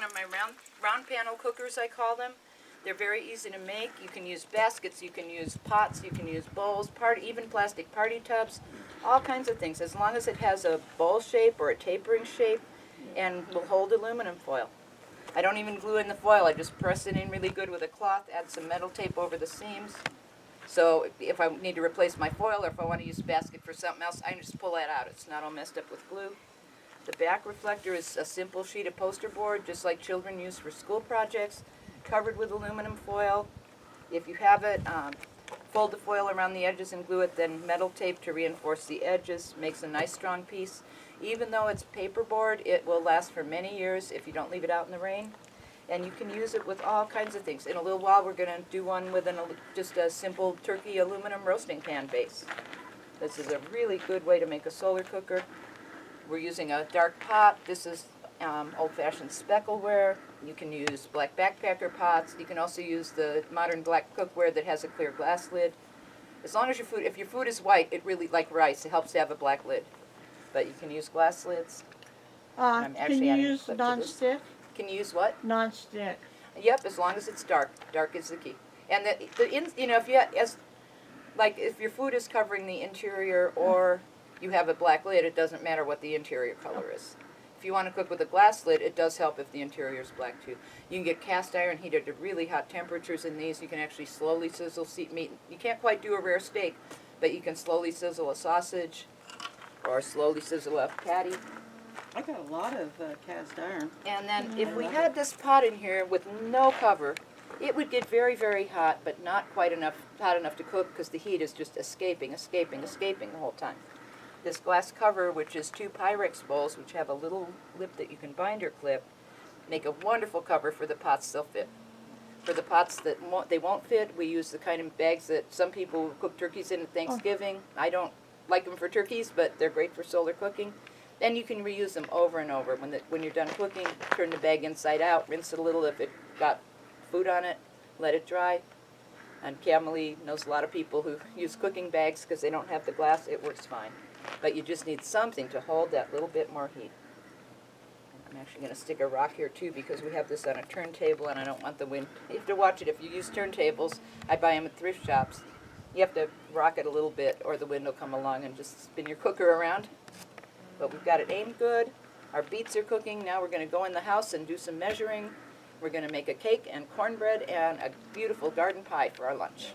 of my round panel cookers, I call them. They're very easy to make. You can use baskets, you can use pots, you can use bowls, even plastic party tubs, all kinds of things, as long as it has a bowl shape or a tapering shape and will hold aluminum foil. I don't even glue in the foil, I just press it in really good with a cloth, add some metal tape over the seams. So if I need to replace my foil or if I want to use a basket for something else, I can just pull that out. It's not all messed up with glue. The back reflector is a simple sheet of poster board, just like children use for school projects, covered with aluminum foil. If you have it, fold the foil around the edges and glue it, then metal tape to reinforce the edges. Makes a nice strong piece. Even though it's paperboard, it will last for many years if you don't leave it out in the rain. And you can use it with all kinds of things. In a little while, we're going to do one with just a simple turkey aluminum roasting pan base. This is a really good way to make a solar cooker. We're using a dark pot. This is old-fashioned speckleware. You can use black backpacker pots. You can also use the modern black cookware that has a clear glass lid. As long as if your food is white, it really, like rice, it helps to have a black lid. But you can use glass lids. Can you use non-stick? Can you use what? Non-stick. Yep, as long as it's dark. Dark is the key. And if your food is covering the interior or you have a black lid, it doesn't matter what the interior color is. If you want to cook with a glass lid, it does help if the interior is black too. You can get cast iron heated to really hot temperatures in these. You can actually slowly sizzle meat. You can't quite do a rare steak, but you can slowly sizzle a sausage or slowly sizzle a patty. I got a lot of cast iron. And then if we had this pot in here with no cover, it would get very, very hot, but not quite hot enough to cook because the heat is just escaping the whole time. This glass cover, which is 2 Pyrex bowls, which have a little lip that you can bind or clip, make a wonderful cover for the pots they'll fit. For the pots that won't fit, we use the kind of bags that some people cook turkeys in at Thanksgiving. I don't like them for turkeys, but they're great for solar cooking. Then you can reuse them over and over. When you're done cooking, turn the bag inside out, rinse it a little if it got food on it, let it dry. And Camille knows a lot of people who use cooking bags because they don't have the glass. It works fine. But you just need something to hold that little bit more heat. I'm actually going to stick a rock here too because we have this on a turntable and I don't want the wind. You have to watch it. If you use turntables, I buy them at thrift shops. You have to rock it a little bit or the wind will come along and just spin your cooker around. But we've got it aimed good. Our beets are cooking. Now we're going to go in the house and do some measuring. We're going to make a cake and cornbread and a beautiful garden pie for our lunch.